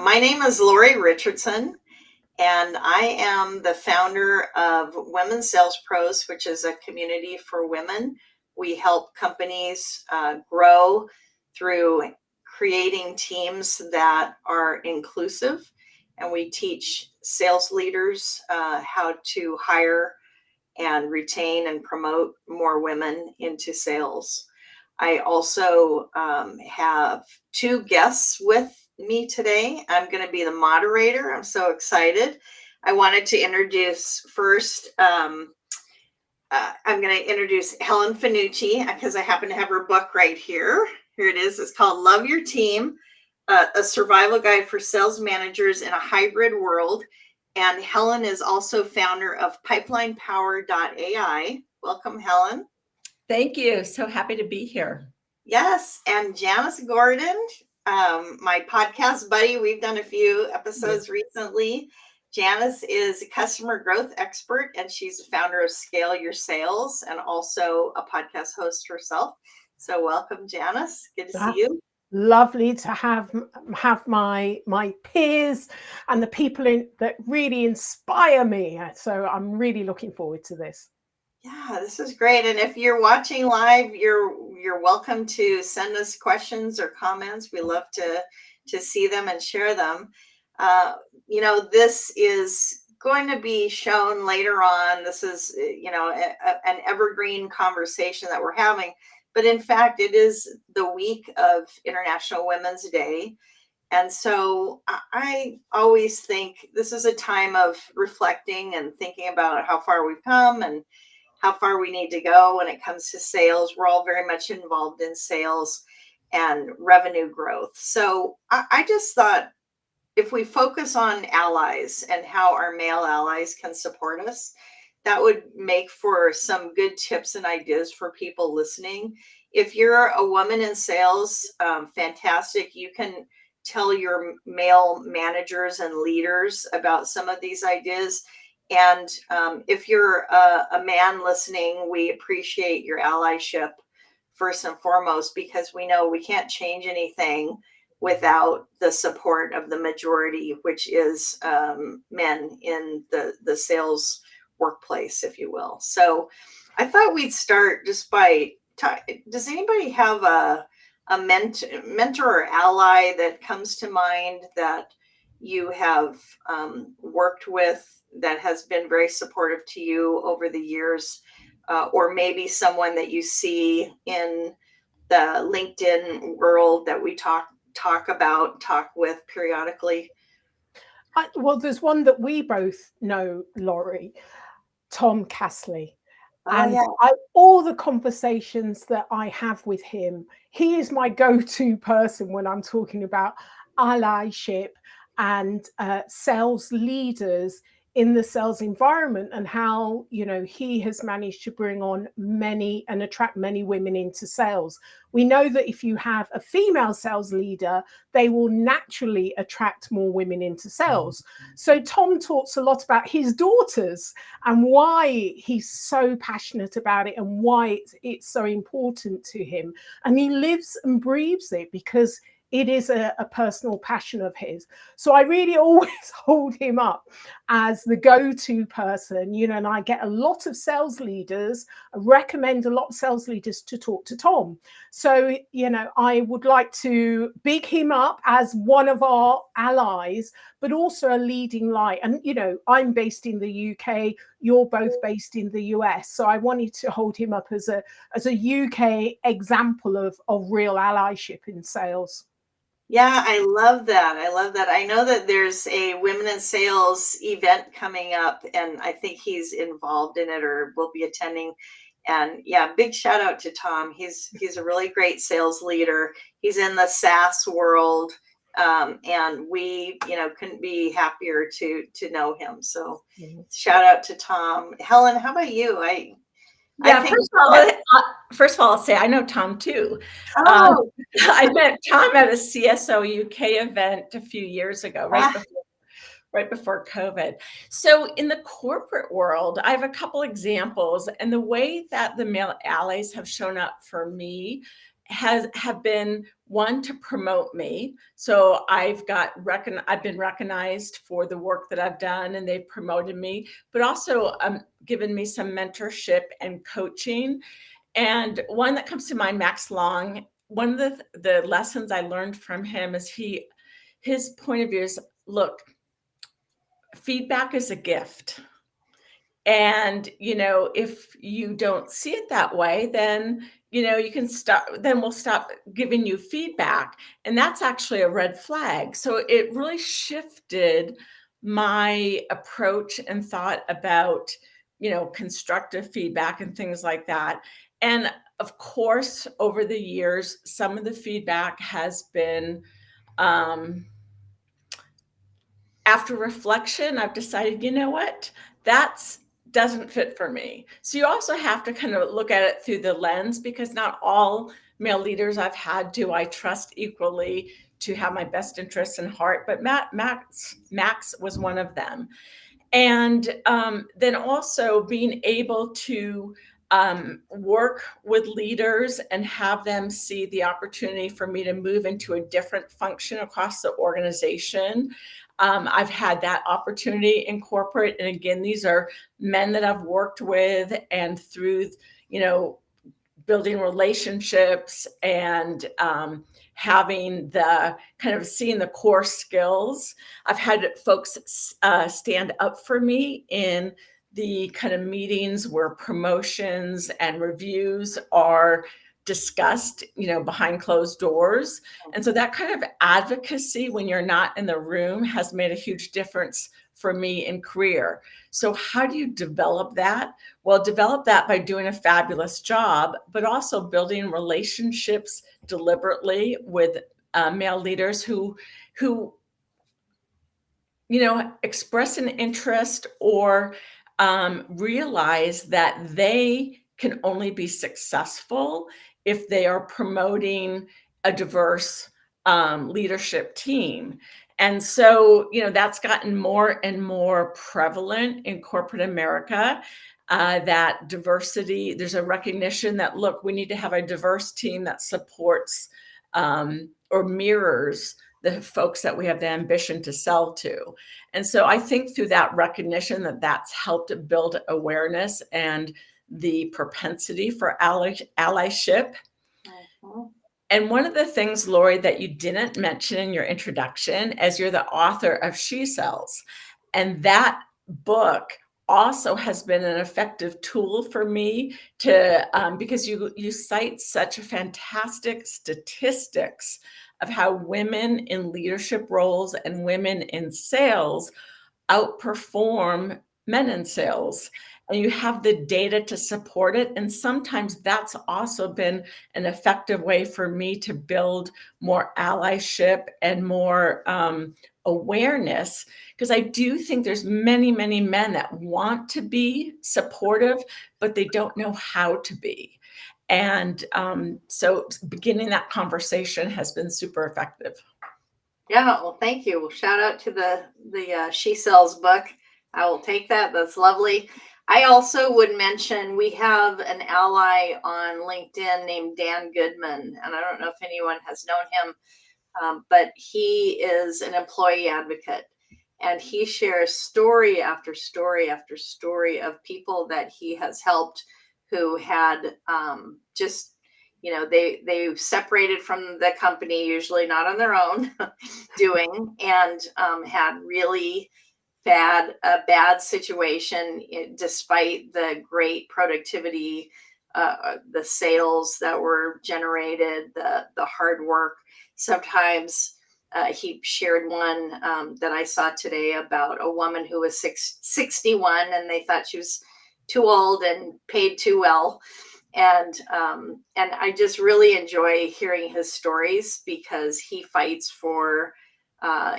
My name is Lori Richardson, and I am the founder of Women's Sales Pros, which is a community for women. We help companies grow through creating teams that are inclusive, and we teach sales leaders how to hire and retain and promote more women into sales. I also have two guests with me today. I'm going to be the moderator. I'm so excited. I wanted to introduce first, I'm going to introduce Helen Fanucci because I happen to have her book right here. Here it is. It's called Love Your Team, a survival guide for sales managers in a hybrid world. And Helen is also founder of pipelinepower.ai. Welcome, Helen. Thank you. So happy to be here. Yes. And Janice Gordon, my podcast buddy. We've done a few episodes recently. Janice is a customer growth expert, and she's the founder of Scale Your Sales and also a podcast host herself. So welcome, Janice. Good to see you. Lovely to have my peers and the people that really inspire me. So I'm really looking forward to this. Yeah, this is great. And if you're watching live, you're welcome to send us questions or comments. We love to see them and share them. This is going to be shown later on. This is, an evergreen conversation that we're having. But in fact, it is the week of International Women's Day. And so I always think this is a time of reflecting and thinking about how far we've come and how far we need to go when it comes to sales. We're all very much involved in sales and revenue growth. So I just thought if we focus on allies and how our male allies can support us, that would make for some good tips and ideas for people listening. If you're a woman in sales, fantastic. You can tell your male managers and leaders about some of these ideas. And if you're a man listening, we appreciate your allyship first and foremost, because we know we can't change anything without the support of the majority, which is men in the sales workplace, if you will. So I thought we'd start just by, does anybody have a mentor or ally that comes to mind that you have worked with that has been very supportive to you over the years, or maybe someone that you see in the LinkedIn world that we talk with periodically? Well, there's one that we both know, Lori, Tom Castley. And all the conversations that I have with him, he is my go-to person when I'm talking about allyship and sales leaders in the sales environment, and how, he has managed to bring on many and attract many women into sales. We know that if you have a female sales leader, they will naturally attract more women into sales. So Tom talks a lot about his daughters and why he's so passionate about it and why it's so important to him. And he lives and breathes it because it is a personal passion of his. So I really always hold him up as the go-to person, and I get a lot of sales leaders, I recommend a lot of sales leaders to talk to Tom. So, I would like to big him up as one of our allies, but also a leading light. And, I'm based in the UK, you're both based in the US. So I wanted to hold him up as a UK example of real allyship in sales. Yeah, I love that. I know that there's a Women in Sales event coming up, and I think he's involved in it or will be attending. And yeah, big shout out to Tom. He's a really great sales leader. He's in the SaaS world, and we, couldn't be happier to know him. So shout out to Tom. Helen, how about you? First of all, I'll say I know Tom too. I met Tom at a CSO UK event a few years ago, right before COVID. So in the corporate world, I have a couple examples, and the way that the male allies have shown up for me have been one to promote me. So I've been recognized for the work that I've done, and they've promoted me, but also given me some mentorship and coaching. And one that comes to mind, Max Long, one of the lessons I learned from him is his point of view is, look, feedback is a gift. And, if you don't see it that way, then, we'll stop giving you feedback. And that's actually a red flag. So it really shifted my approach and thought about, constructive feedback and things like that. And of course, over the years, some of the feedback has been, after reflection, I've decided, you know what, doesn't fit for me. So you also have to kind of look at it through the lens, because not all male leaders I've had do I trust equally to have my best interests in heart, but Max was one of them. And then also being able to work with leaders and have them see the opportunity for me to move into a different function across the organization. I've had that opportunity in corporate. And again, these are men that I've worked with, and through, building relationships and having the kind of seeing the core skills. I've had folks stand up for me in the kind of meetings where promotions and reviews are discussed, behind closed doors. And so that kind of advocacy when you're not in the room has made a huge difference for me in career. So how do you develop that? Well, develop that by doing a fabulous job, but also building relationships deliberately with male leaders who express an interest or realize that they can only be successful if they are promoting a diverse leadership team. And so, that's gotten more and more prevalent in corporate America, that diversity, there's a recognition that, look, we need to have a diverse team that supports or mirrors the folks that we have the ambition to sell to. And so I think through that recognition that's helped build awareness and the propensity for allyship. Mm-hmm. And one of the things, Lori, that you didn't mention in your introduction, as you're the author of She Sells, and that book also has been an effective tool for me to, because you cite such fantastic statistics of how women in leadership roles and women in sales outperform men in sales. And you have the data to support it. And sometimes that's also been an effective way for me to build more allyship and more awareness, because I do think there's many, many men that want to be supportive, but they don't know how to be. And so beginning that conversation has been super effective. Yeah, well, thank you. Shout out to the She Sells book. I will take that. That's lovely. I also would mention we have an ally on LinkedIn named Dan Goodman, and I don't know if anyone has known him, but he is an employee advocate, and he shares story after story after story of people that he has helped who had just, they separated from the company, usually not on their own doing, and had really bad situation despite the great productivity, the sales that were generated, the hard work. Sometimes he shared one that I saw today about a woman who was 61 and they thought she was too old and paid too well. And I just really enjoy hearing his stories because he fights for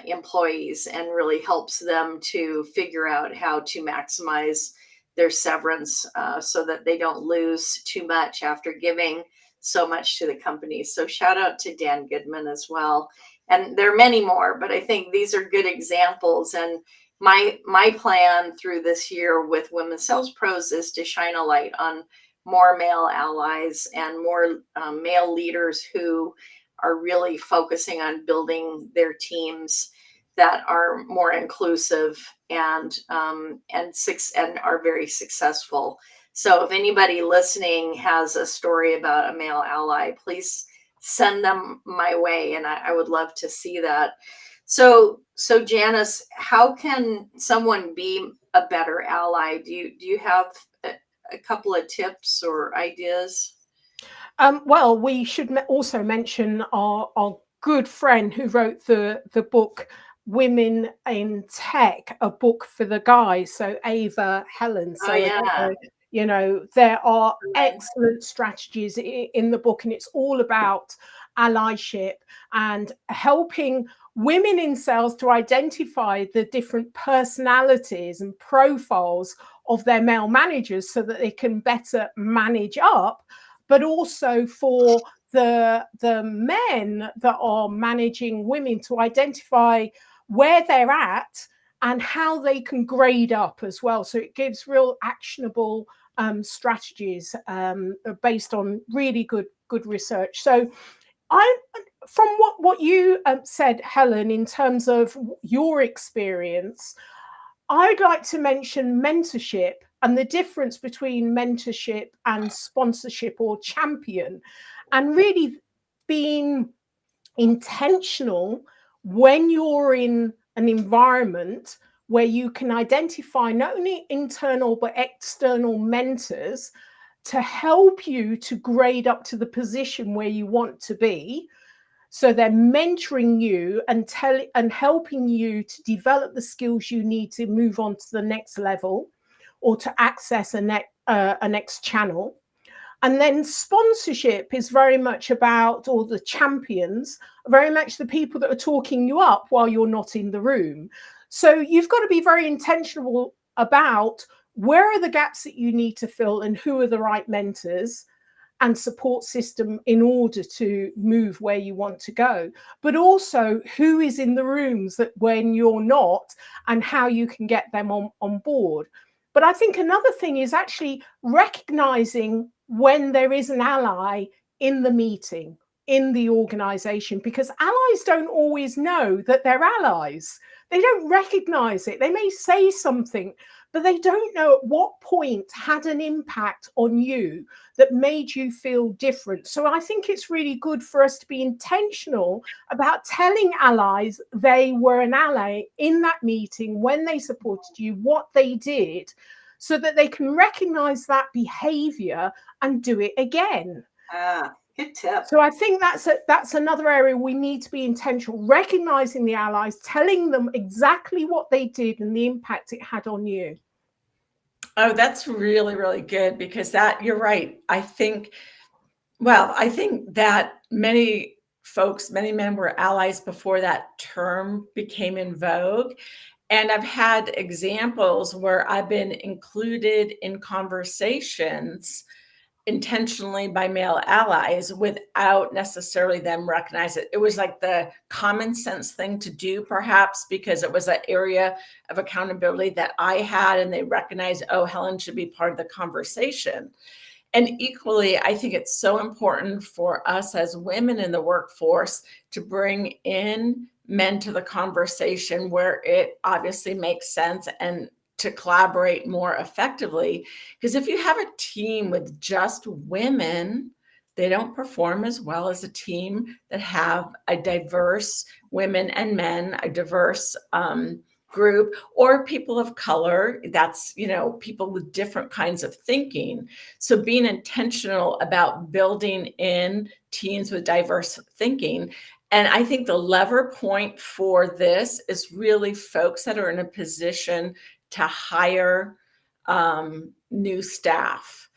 employees and really helps them to figure out how to maximize their severance so that they don't lose too much after giving so much to the company. So shout out to Dan Goodman as well. And there are many more, but I think these are good examples. And my plan through this year with Women's Sales Pros is to shine a light on more male allies and more male leaders who are really focusing on building their teams that are more inclusive and are very successful. So if anybody listening has a story about a male ally, please send them my way, and I would love to see that. So Janice, how can someone be a better ally? Do you have a couple of tips or ideas? Well, we should also mention our good friend who wrote the book Women in Tech, a book for the guys. So Ava Helen. Oh So yeah. there are Right. excellent strategies in the book, and it's all about allyship and helping women in sales to identify the different personalities and profiles of their male managers so that they can better manage up, but also for the men that are managing women to identify where they're at and how they can grade up as well. So it gives real actionable strategies based on really good research. So from what you said, Helen, in terms of your experience, I'd like to mention mentorship and the difference between mentorship and sponsorship or champion, and really being intentional when you're in an environment where you can identify not only internal but external mentors to help you to grade up to the position where you want to be. So they're mentoring you and helping you to develop the skills you need to move on to the next level or to access a next channel. And then sponsorship is very much about, or the champions, very much the people that are talking you up while you're not in the room. So you've got to be very intentional about where are the gaps that you need to fill and who are the right mentors and support system in order to move where you want to go, but also who is in the rooms that when you're not and how you can get them on board. But I think another thing is actually recognizing when there is an ally in the meeting, in the organization, because allies don't always know that they're allies. They don't recognize it. They may say something, but they don't know at what point had an impact on you that made you feel different. So I think it's really good for us to be intentional about telling allies they were an ally in that meeting when they supported you, what they did, so that they can recognize that behavior and do it again. Good tip. So I think that's another area we need to be intentional, recognizing the allies, telling them exactly what they did and the impact it had on you. Oh, that's really, really good, because that, you're right. I think that many folks, many men were allies before that term became in vogue. And I've had examples where I've been included in conversations intentionally by male allies without necessarily them recognize it. It was like the common sense thing to do, perhaps because it was an area of accountability that I had, and they recognized, oh, Helen should be part of the conversation. And equally, I think it's so important for us as women in the workforce to bring in men to the conversation where it obviously makes sense, and to collaborate more effectively. Because if you have a team with just women, they don't perform as well as a team that have a diverse women and men, a diverse group, or people of color. That's, people with different kinds of thinking. So being intentional about building in teams with diverse thinking. And I think the lever point for this is really folks that are in a position to hire new staff.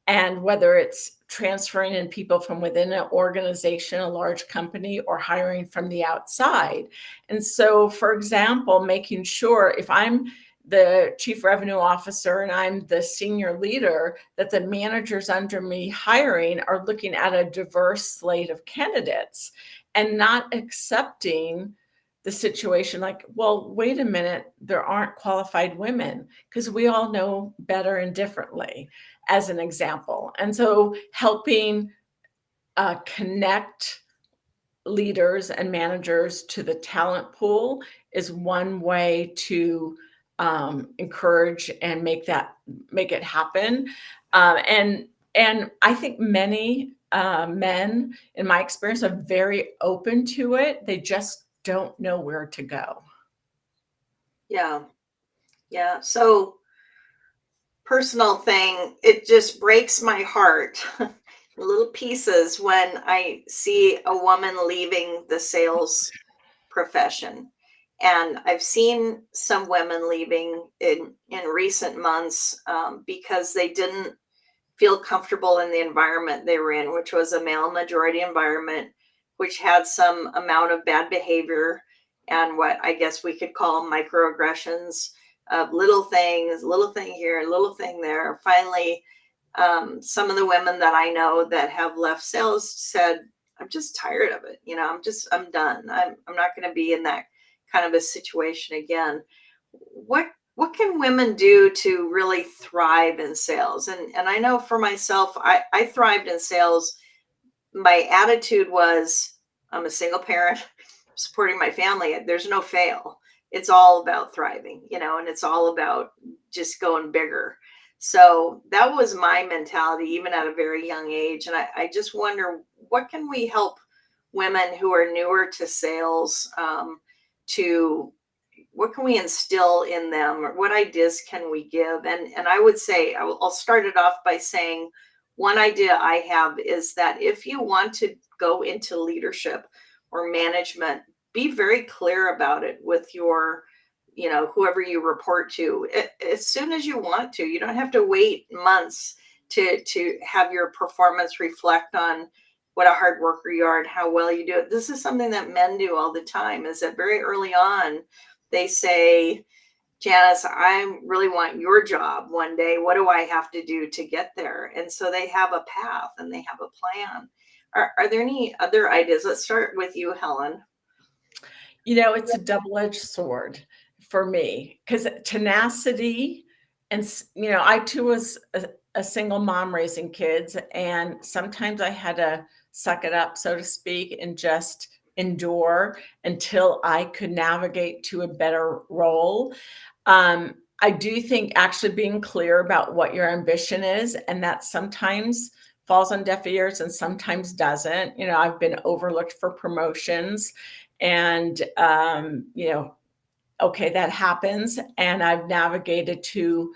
And whether it's transferring in people from within an organization, a large company, or hiring from the outside. And so, for example, making sure if I'm the chief revenue officer and I'm the senior leader, that the managers under me hiring are looking at a diverse slate of candidates and not accepting the situation like, well, wait a minute, there aren't qualified women, because we all know better and differently. as an example. And so helping connect leaders and managers to the talent pool is one way to encourage and make it happen. And I think many men, in my experience, are very open to it. They just don't know where to go. Yeah. Yeah. So, personal thing, it just breaks my heart little pieces when I see a woman leaving the sales profession. And I've seen some women leaving in recent months because they didn't feel comfortable in the environment they were in, which was a male majority environment, which had some amount of bad behavior and what I guess we could call microaggressions of little things, little thing here, little thing there. Finally, some of the women that I know that have left sales said, I'm just tired of it. I'm done. I'm not going to be in that kind of a situation again. What can women do to really thrive in sales? And I know for myself, I thrived in sales. My attitude was, I'm a single parent supporting my family. There's no fail. It's all about thriving, and it's all about just going bigger. So that was my mentality, even at a very young age. And I just wonder, what can we help women who are newer to sales what can we instill in them, or what ideas can we give? And I would say, I'll start it off by saying, one idea I have is that if you want to go into leadership or management, be very clear about it with your, whoever you report to, as soon as you want to. You don't have to wait months to have your performance reflect on what a hard worker you are and how well you do it. This is something that men do all the time, is that very early on, they say, Janice, I really want your job one day. What do I have to do to get there? And so they have a path and they have a plan. Are there any other ideas? Let's start with you, Helen. It's a double-edged sword for me, because tenacity, and I too was a single mom raising kids, and sometimes I had to suck it up, so to speak, and just endure until I could navigate to a better role. I do think actually being clear about what your ambition is, and that sometimes falls on deaf ears and sometimes doesn't. I've been overlooked for promotions, and okay, that happens. And I've navigated to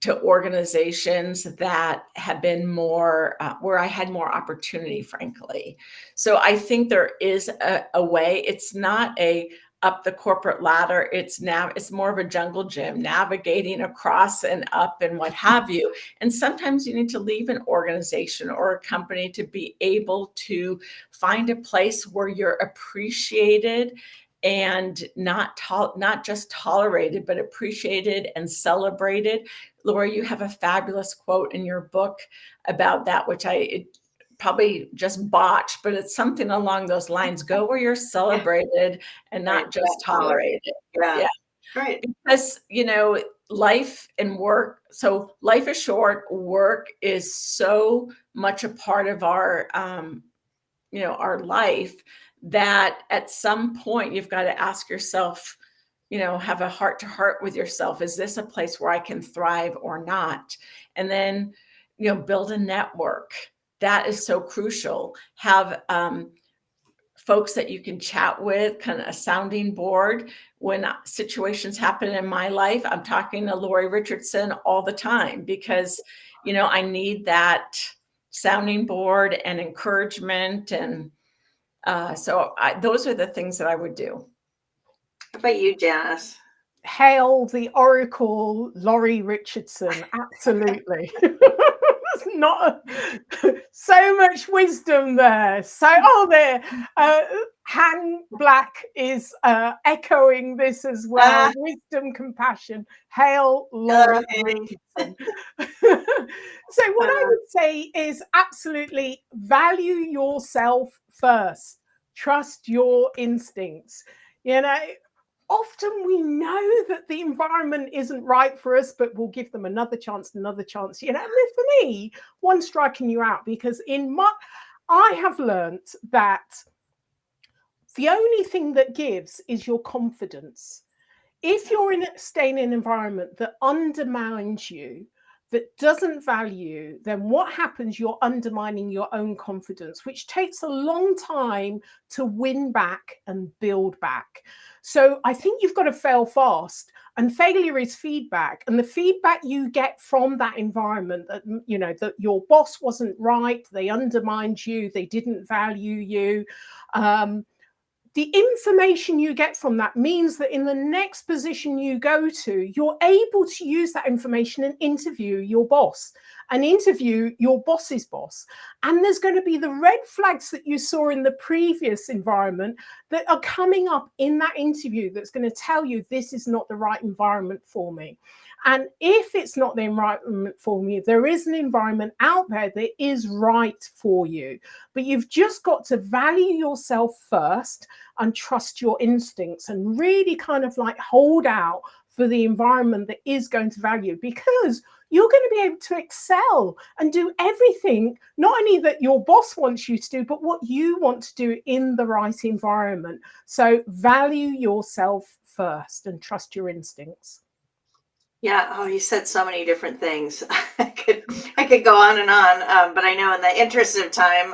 organizations that have been more where I had more opportunity, frankly. So I think there is a way. It's not a up the corporate ladder. It's more of a jungle gym, navigating across and up and what have you. And sometimes you need to leave an organization or a company to be able to find a place where you're appreciated and not just tolerated, but appreciated and celebrated. Lori, you have a fabulous quote in your book about that, which I probably just botched, but it's something along those lines. Go where you're celebrated and not just tolerated. Yeah. Right. Because, life and work. So life is short. Work is so much a part of our, our life, that at some point you've got to ask yourself, have a heart to heart with yourself. Is this a place where I can thrive or not? And then, build a network. That is so crucial. Have folks that you can chat with, kind of a sounding board. When situations happen in my life, I'm talking to Lori Richardson all the time, because, I need that sounding board and encouragement. And so those are the things that I would do. How about you, Janice? Hail the Oracle, Lori Richardson. Absolutely. Not so much wisdom there. There. Han Black is echoing this as well. Wisdom, compassion. Hail Lori Richardson. So what I would say is absolutely value yourself first. Trust your instincts. often we know that the environment isn't right for us, but we'll give them another chance, another chance. You know, and for me, one striking you out, because I have learned that the only thing that gives is your confidence. If you're staying in an environment that undermines you, that doesn't value, then what happens? You're undermining your own confidence, which takes a long time to win back and build back. So I think you've got to fail fast, and failure is feedback. And the feedback you get from that environment, that, you know, that your boss wasn't right, they undermined you, they didn't value you. The information you get from that means that in the next position you go to, you're able to use that information and interview your boss and interview your boss's boss. And there's going to be the red flags that you saw in the previous environment that are coming up in that interview that's going to tell you this is not the right environment for me. And if it's not the environment for me, there is an environment out there that is right for you. But you've just got to value yourself first and trust your instincts and really kind of like hold out for the environment that is going to value, because you're going to be able to excel and do everything, not only that your boss wants you to do, but what you want to do in the right environment. So value yourself first and trust your instincts. Yeah. Oh, you said so many different things. I could go on and on, but I know in the interest of time,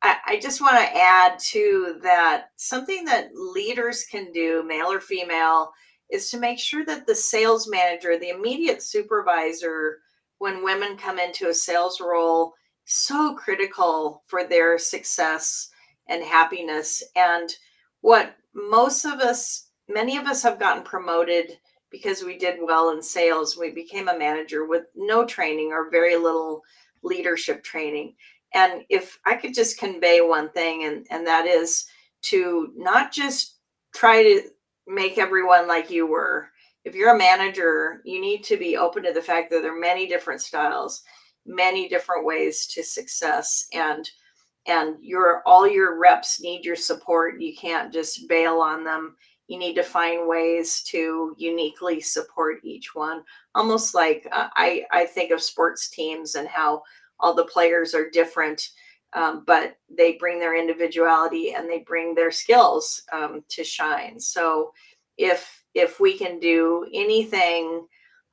I just want to add to that, something that leaders can do, male or female, is to make sure that the sales manager, the immediate supervisor, when women come into a sales role, so critical for their success and happiness. And what many of us have gotten promoted because we did well in sales. We became a manager with no training or very little leadership training. And if I could just convey one thing, and that is to not just try to make everyone like you were. If you're a manager, you need to be open to the fact that there are many different styles, many different ways to success. And all your reps need your support. You can't just bail on them. You need to find ways to uniquely support each one. Almost like I think of sports teams and how all the players are different, but they bring their individuality and they bring their skills to shine. So if we can do anything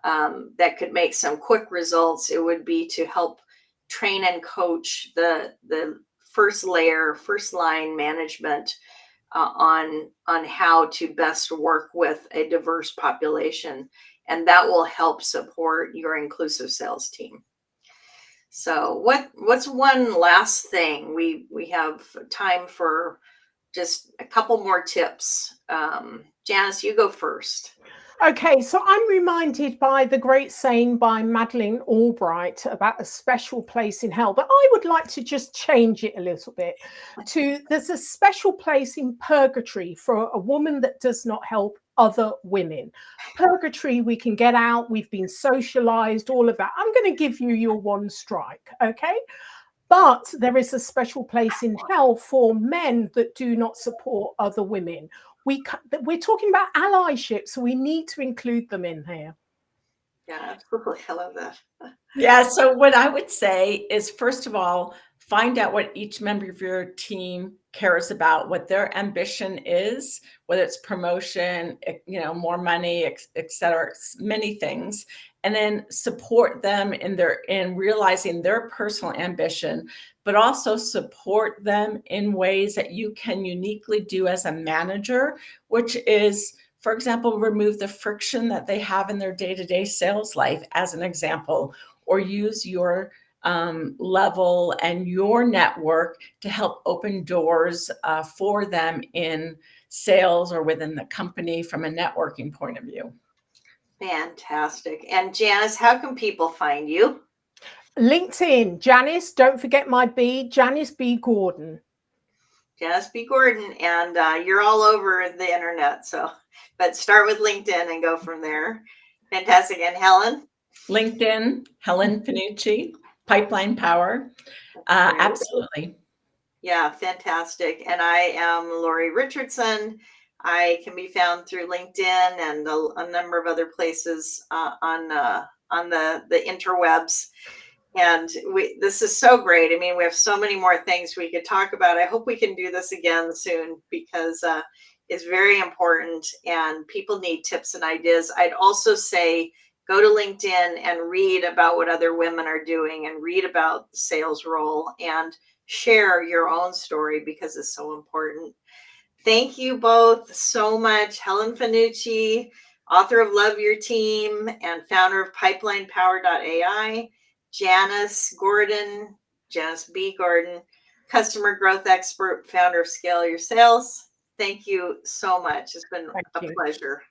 that could make some quick results, it would be to help train and coach the first line management on how to best work with a diverse population, and that will help support your inclusive sales team. So what's one last thing? We have time for just a couple more tips. Janice, you go first. Okay, so I'm reminded by the great saying by Madeleine Albright about a special place in hell, but I would like to just change it a little bit to there's a special place in purgatory for a woman that does not help other women. Purgatory, we can get out, we've been socialized, all of that. I'm going to give you your one strike, okay? But there is a special place in hell for men that do not support other women. We're talking about allyship, so we need to include them in here. Yeah, absolutely. I love that. Yeah, so what I would say is, first of all, find out what each member of your team cares about, what their ambition is, whether it's promotion, more money, et cetera, many things. And then support them in realizing their personal ambition, but also support them in ways that you can uniquely do as a manager, which is, for example, remove the friction that they have in their day-to-day sales life, as an example, or use your level and your network to help open doors for them in sales or within the company from a networking point of view. Fantastic. And Janice, how can people find you? LinkedIn, Janice, don't forget my B, Janice B. Gordon. Janice B. Gordon, and you're all over the internet. So, but start with LinkedIn and go from there. Fantastic. And Helen? LinkedIn, Helen Finucci, Pipeline Power. Absolutely. Yeah, fantastic. And I am Lori Richardson. I can be found through LinkedIn and a number of other places on the interwebs. And this is so great. I mean, we have so many more things we could talk about. I hope we can do this again soon because it's very important and people need tips and ideas. I'd also say go to LinkedIn and read about what other women are doing and read about the sales role and share your own story because it's so important. Thank you both so much. Helen Fanucci, author of Love Your Team and founder of PipelinePower.ai. Janice B. Gordon, customer growth expert, founder of Scale Your Sales. Thank you so much. It's been a pleasure.